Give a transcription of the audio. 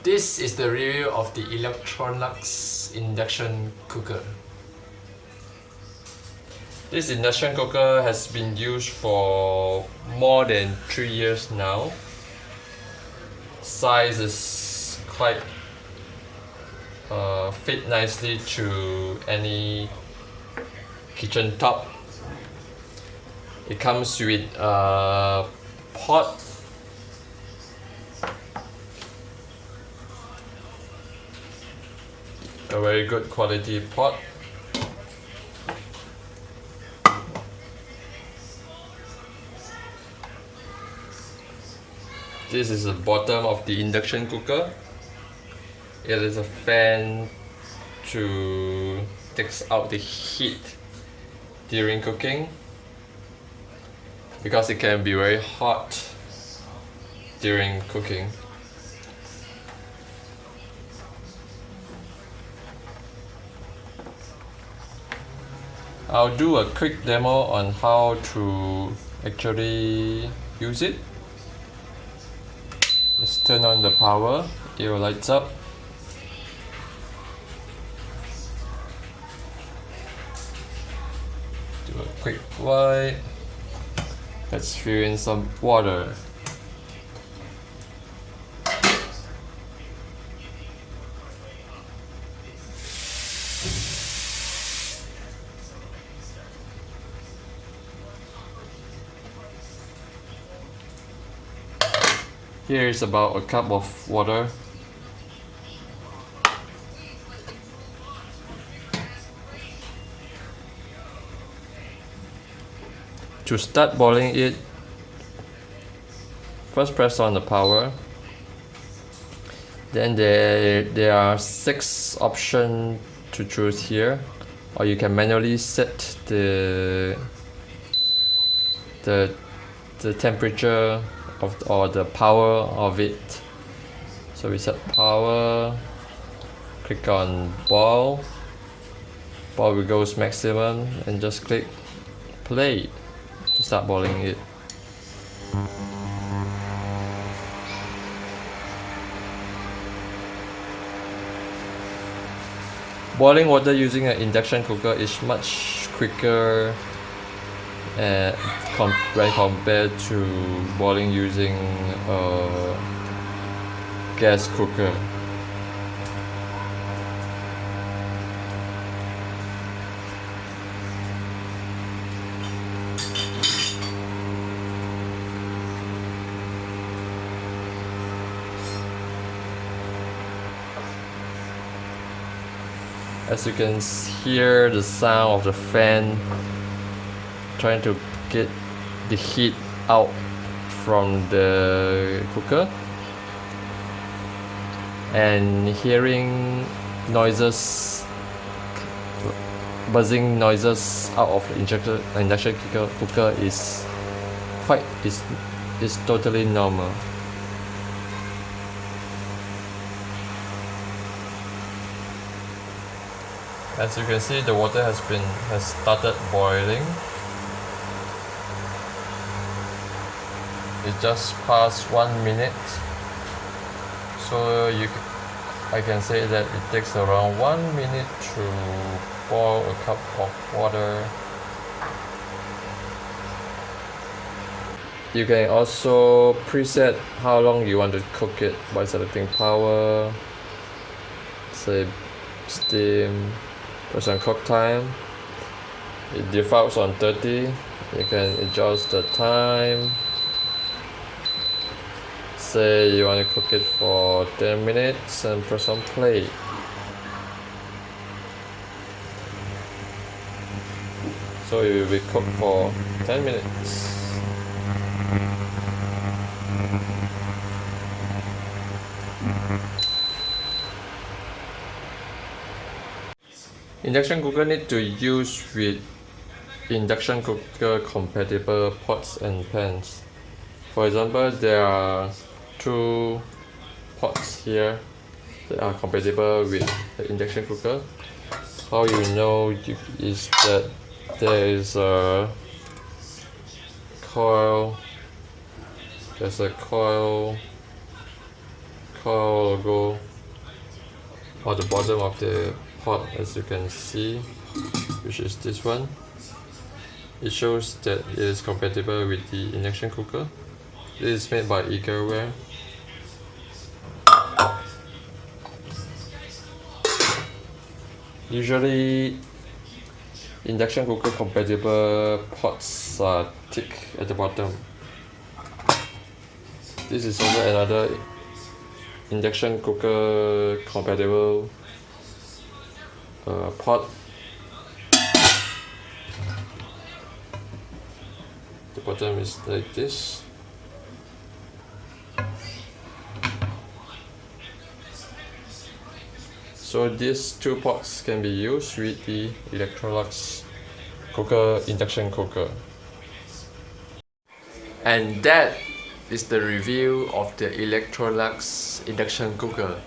This is the review of the Electrolux Induction cooker. This induction cooker has been used for more than 3 years now. Size is quite fit nicely to any kitchen top. It comes with a pot, a very good quality pot. This is the bottom of the induction cooker. It is a fan to take out the heat during cooking, because it can be very hot during cooking. I'll do a quick demo on how to actually use it. Just turn on the power, it will light up. Do a quick wipe. Let's fill in some water. Here is about a cup of water. To start boiling it, first press on the power. Then there are 6 options to choose here, or you can manually set the temperature of or the power of it. So we set power, click on boil will goes maximum, and just click play to start boiling it. Boiling water using an induction cooker is much quicker when compared to boiling using a gas cooker. As you can hear the sound of the fan trying to get the heat out from the cooker, and hearing noises, buzzing noises out of the induction cooker is totally normal. As you can see, the water has started boiling. It just passed 1 minute, so I can say that it takes around 1 minute to boil a cup of water. You can also preset how long you want to cook it by selecting power, say steam, press on cook time. It defaults on 30. You can adjust the time. Say you want to cook it for 10 minutes and press on play. So it will be cooked for 10 minutes. Induction cooker need to use with induction cooker compatible pots and pans. For example, there are 2 pots here that are compatible with the induction cooker. How you know is that there is a coil call logo on the bottom of the pot, as you can see, which is this one. It shows that it is compatible with the induction cooker. This is made by Electrolux. Usually, induction cooker compatible pots are thick at the bottom. This is also another induction cooker compatible pot. The bottom is like this. So these two pots can be used with the Electrolux induction cooker. And that is the review of the Electrolux induction cooker.